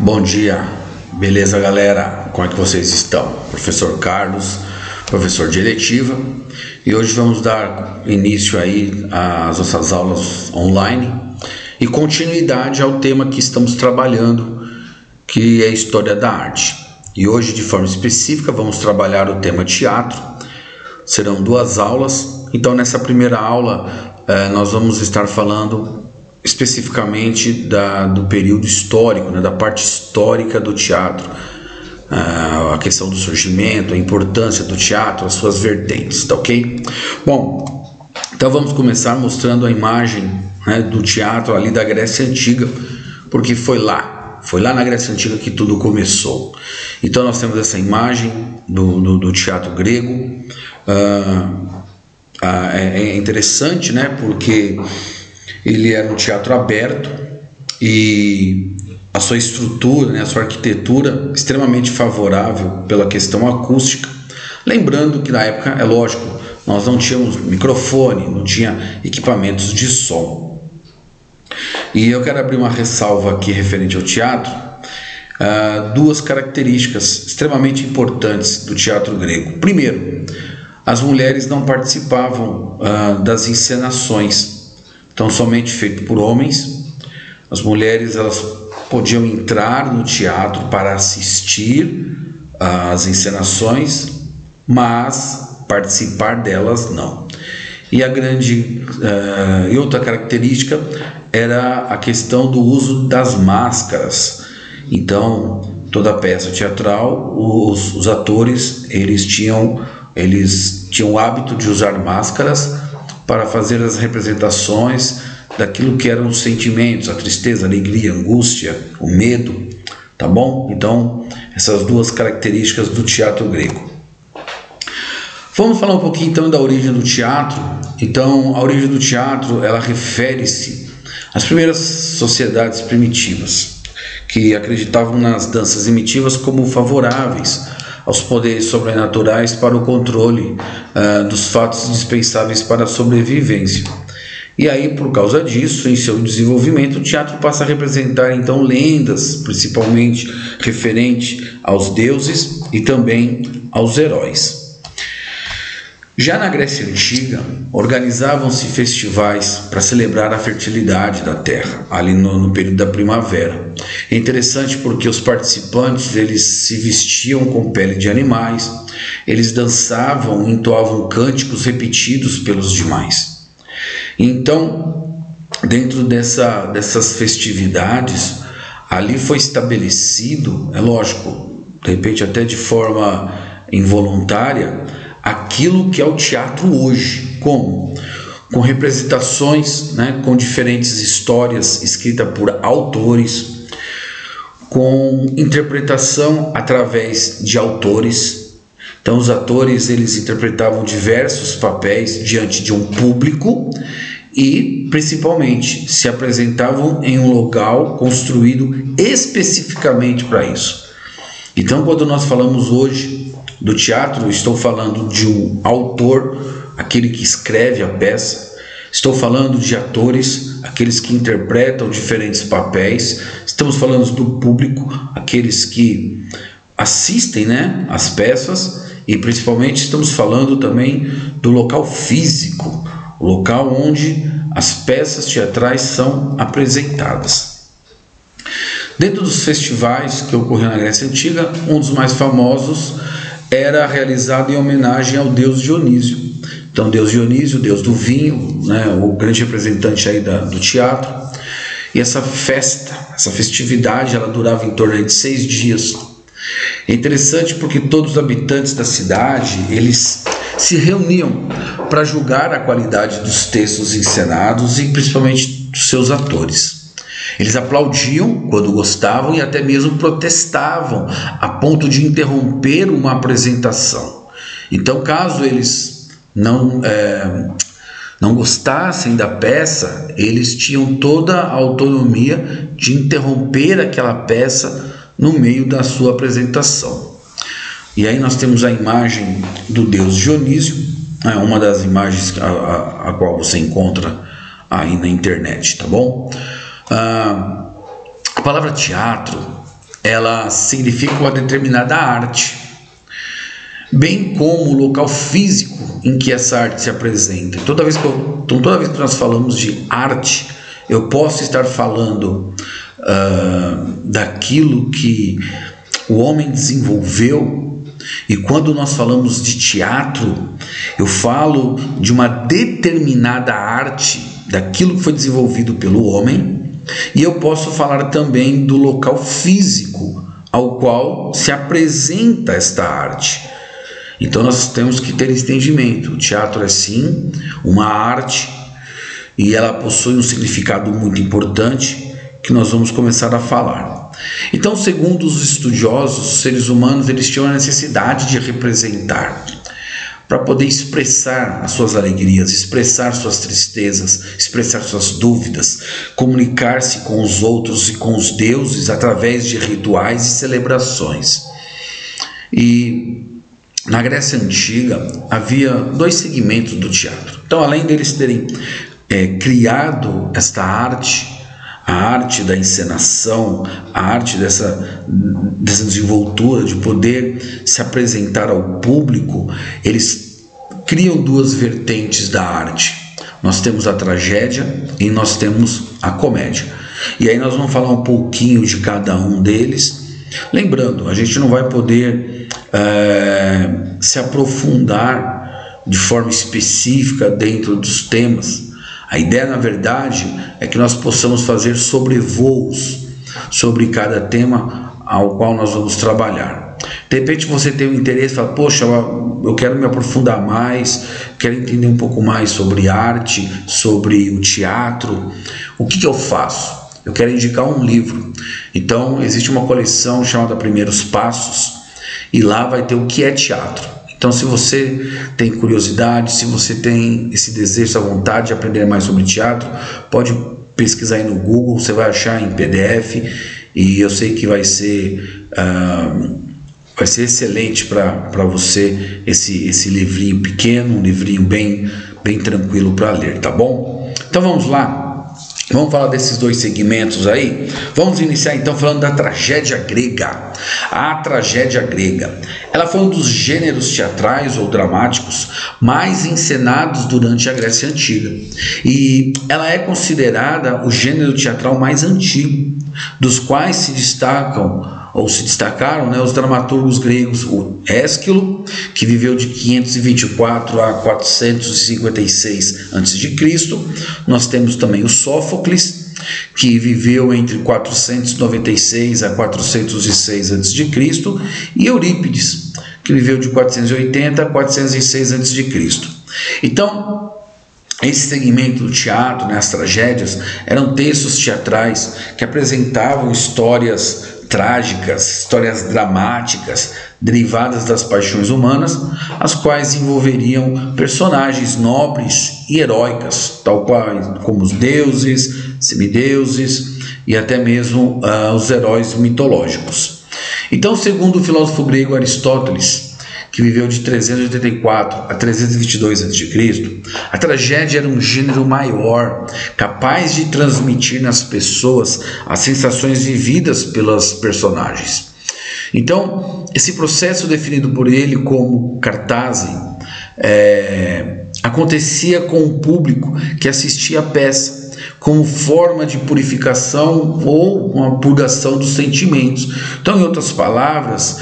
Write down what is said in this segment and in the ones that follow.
Bom dia, beleza galera? Como é que vocês estão? Professor Carlos, professor de eletiva, e hoje vamos dar início aí às nossas aulas online e continuidade ao tema que estamos trabalhando, que é a História da Arte. E hoje, de forma específica, vamos trabalhar o tema teatro. Serão 2 aulas. Então, nessa primeira aula, nós vamos estar falando especificamente do período histórico, da parte histórica do teatro, a questão do surgimento, a importância do teatro, as suas vertentes, tá ok? Bom, então vamos começar mostrando a imagem do teatro ali da Grécia Antiga, porque foi lá na Grécia Antiga que tudo começou. Então nós temos essa imagem do teatro grego. É interessante, porque ele era um teatro aberto e a sua estrutura, a sua arquitetura extremamente favorável pela questão acústica. Lembrando que na época, é lógico, nós não tínhamos microfone, não tinha equipamentos de som. E eu quero abrir uma ressalva aqui referente ao teatro, 2 características extremamente importantes do teatro grego. Primeiro, as mulheres não participavam das encenações. Então, somente feito por homens. As mulheres elas podiam entrar no teatro para assistir às encenações, mas participar delas não. E e outra característica era a questão do uso das máscaras. Então, toda peça teatral, os atores eles tinham o hábito de usar máscaras para fazer as representações daquilo que eram os sentimentos, a tristeza, a alegria, a angústia, o medo, tá bom? Então, essas 2 características do teatro grego. Vamos falar um pouquinho então da origem do teatro. Então, a origem do teatro, ela refere-se às primeiras sociedades primitivas, que acreditavam nas danças primitivas como favoráveis aos poderes sobrenaturais para o controle dos fatos dispensáveis para a sobrevivência. E aí, por causa disso, em seu desenvolvimento, o teatro passa a representar então lendas, principalmente referente aos deuses e também aos heróis. Já na Grécia Antiga, organizavam-se festivais para celebrar a fertilidade da terra, ali no período da primavera. É interessante porque os participantes eles se vestiam com pele de animais, eles dançavam e entoavam cânticos repetidos pelos demais. Então, dentro dessas festividades, ali foi estabelecido, é lógico, de repente até de forma involuntária, aquilo que é o teatro hoje, como? Com representações, com diferentes histórias escritas por autores, com interpretação através de autores. Então os atores eles interpretavam diversos papéis diante de um público e principalmente se apresentavam em um local construído especificamente para isso. Então quando nós falamos hoje do teatro, estou falando de um autor, aquele que escreve a peça. Estou falando de atores, aqueles que interpretam diferentes papéis. Estamos falando do público, aqueles que assistem às peças. E principalmente estamos falando também do local físico, o local onde as peças teatrais são apresentadas. Dentro dos festivais que ocorriam na Grécia Antiga, um dos mais famosos era realizado em homenagem ao deus Dionísio. Então, deus Dionísio, deus do vinho, o grande representante aí do teatro. E essa festividade, ela durava em torno de 6 dias. É interessante porque todos os habitantes da cidade, eles se reuniam para julgar a qualidade dos textos encenados e principalmente dos seus atores. Eles aplaudiam quando gostavam e até mesmo protestavam a ponto de interromper uma apresentação. Então, caso eles não gostassem da peça, eles tinham toda a autonomia de interromper aquela peça no meio da sua apresentação. E aí nós temos a imagem do deus Dionísio, uma das imagens a qual você encontra aí na internet, tá bom? A palavra teatro, ela significa uma determinada arte, bem como o local físico em que essa arte se apresenta. Toda vez que nós falamos de arte, eu posso estar falando daquilo que o homem desenvolveu, e quando nós falamos de teatro, eu falo de uma determinada arte, daquilo que foi desenvolvido pelo homem, e eu posso falar também do local físico ao qual se apresenta esta arte. Então nós temos que ter entendimento. O teatro é sim uma arte, e ela possui um significado muito importante que nós vamos começar a falar. Então, segundo os estudiosos, os seres humanos, eles tinham a necessidade de representar, para poder expressar as suas alegrias, expressar suas tristezas, expressar suas dúvidas, comunicar-se com os outros e com os deuses através de rituais e celebrações. E na Grécia Antiga havia dois segmentos do teatro. Então, além deles terem criado esta arte, a arte da encenação, a arte dessa desenvoltura de poder se apresentar ao público, eles criam duas vertentes da arte. Nós temos a tragédia e nós temos a comédia. E aí nós vamos falar um pouquinho de cada um deles. Lembrando, a gente não vai poder se aprofundar de forma específica dentro dos temas. A ideia, na verdade, é que nós possamos fazer sobrevoos sobre cada tema ao qual nós vamos trabalhar. De repente você tem um interesse e fala, poxa, eu quero me aprofundar mais, quero entender um pouco mais sobre arte, sobre o teatro. O que eu faço? Eu quero indicar um livro. Então, existe uma coleção chamada Primeiros Passos, e lá vai ter o que é teatro. Então, se você tem curiosidade, se você tem esse desejo, essa vontade de aprender mais sobre teatro, pode pesquisar aí no Google, você vai achar em PDF, e eu sei que vai ser excelente para você esse livrinho pequeno, um livrinho bem tranquilo para ler, tá bom? Então vamos lá. Vamos falar desses dois segmentos aí. Vamos iniciar então falando da tragédia grega. A tragédia grega, ela foi um dos gêneros teatrais ou dramáticos mais encenados durante a Grécia Antiga. E ela é considerada o gênero teatral mais antigo, dos quais se destacaram os dramaturgos gregos, o Ésquilo, que viveu de 524 a 456 a.C. Nós temos também o Sófocles, que viveu entre 496 a 406 a.C., e Eurípides, que viveu de 480 a 406 a.C. Então, esse segmento do teatro, as tragédias, eram textos teatrais que apresentavam histórias trágicas, histórias dramáticas, derivadas das paixões humanas, as quais envolveriam personagens nobres e heróicas, tal qual como os deuses, semideuses e até mesmo os heróis mitológicos. Então, segundo o filósofo grego Aristóteles, que viveu de 384 a 322 a.C., a tragédia era um gênero maior, capaz de transmitir nas pessoas as sensações vividas pelas personagens. Então, esse processo definido por ele como cartase acontecia com o público que assistia a peça, como forma de purificação ou uma purgação dos sentimentos. Então, em outras palavras,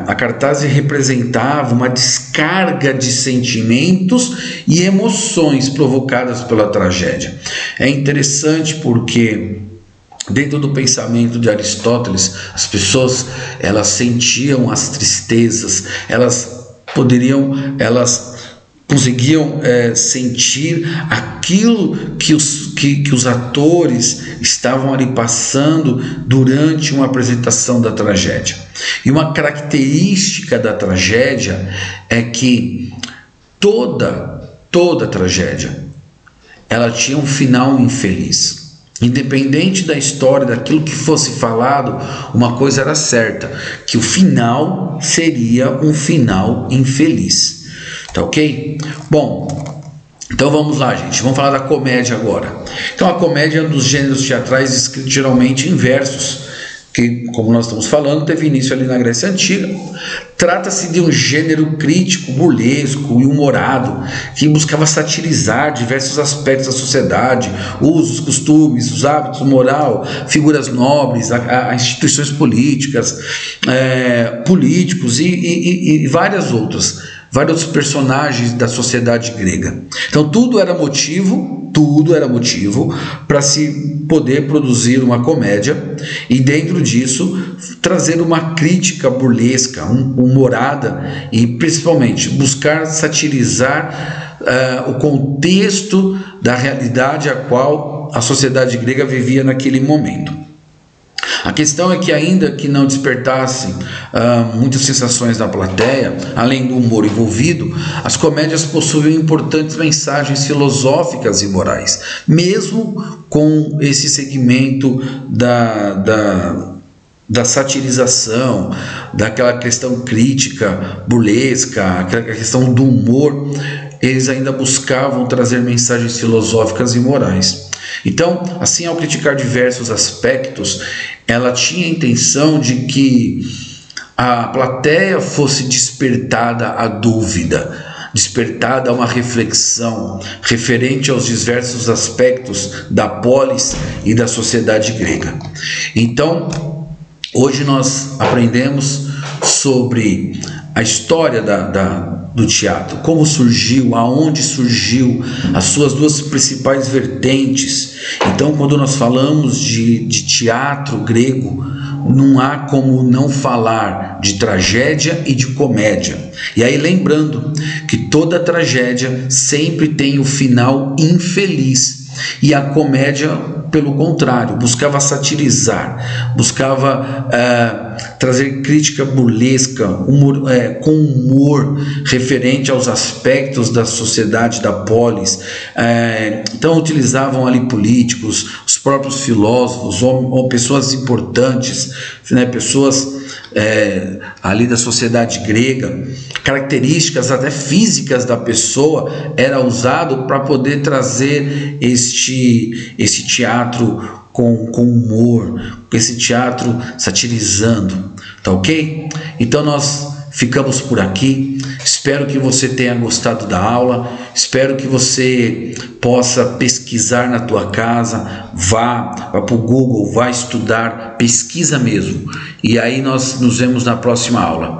a cartaz representava uma descarga de sentimentos e emoções provocadas pela tragédia. É interessante porque, dentro do pensamento de Aristóteles, as pessoas elas sentiam as tristezas, elas conseguiam sentir aquilo que os atores estavam ali passando durante uma apresentação da tragédia. E uma característica da tragédia é que toda tragédia ela tinha um final infeliz. Independente da história, daquilo que fosse falado, uma coisa era certa, que o final seria um final infeliz. Tá ok? Bom, então vamos lá, gente. Vamos falar da comédia agora. Então, a comédia é um dos gêneros teatrais escritos geralmente em versos, que, como nós estamos falando, teve início ali na Grécia Antiga. Trata-se de um gênero crítico, burlesco e humorado, que buscava satirizar diversos aspectos da sociedade, usos, costumes, os hábitos, moral, figuras nobres, a instituições políticas, políticos e vários outros personagens da sociedade grega. Então tudo era motivo para se poder produzir uma comédia e dentro disso trazer uma crítica burlesca, humorada e principalmente buscar satirizar o contexto da realidade a qual a sociedade grega vivia naquele momento. A questão é que, ainda que não despertasse muitas sensações na plateia, além do humor envolvido, as comédias possuem importantes mensagens filosóficas e morais, mesmo com esse segmento da satirização, daquela questão crítica, burlesca, aquela questão do humor. Eles ainda buscavam trazer mensagens filosóficas e morais. Então, assim, ao criticar diversos aspectos, ela tinha a intenção de que a plateia fosse despertada à dúvida, despertada a uma reflexão referente aos diversos aspectos da polis e da sociedade grega. Então, hoje nós aprendemos sobre a história do teatro, como surgiu, aonde surgiu, as suas duas principais vertentes. Então, quando nós falamos de teatro grego, não há como não falar de tragédia e de comédia. E aí, lembrando que toda tragédia sempre tem o final infeliz, e a comédia, pelo contrário, buscava satirizar, buscava trazer crítica burlesca, com humor referente aos aspectos da sociedade, da polis. Então utilizavam ali políticos, os próprios filósofos, ou pessoas importantes, né, pessoas ali da sociedade grega, características até físicas da pessoa era usado para poder trazer esse teatro com humor, com esse teatro satirizando, tá ok? Então nós ficamos por aqui. Espero que você tenha gostado da aula, espero que você possa pesquisar na tua casa, vá para o Google, vá estudar, pesquisa mesmo. E aí nós nos vemos na próxima aula.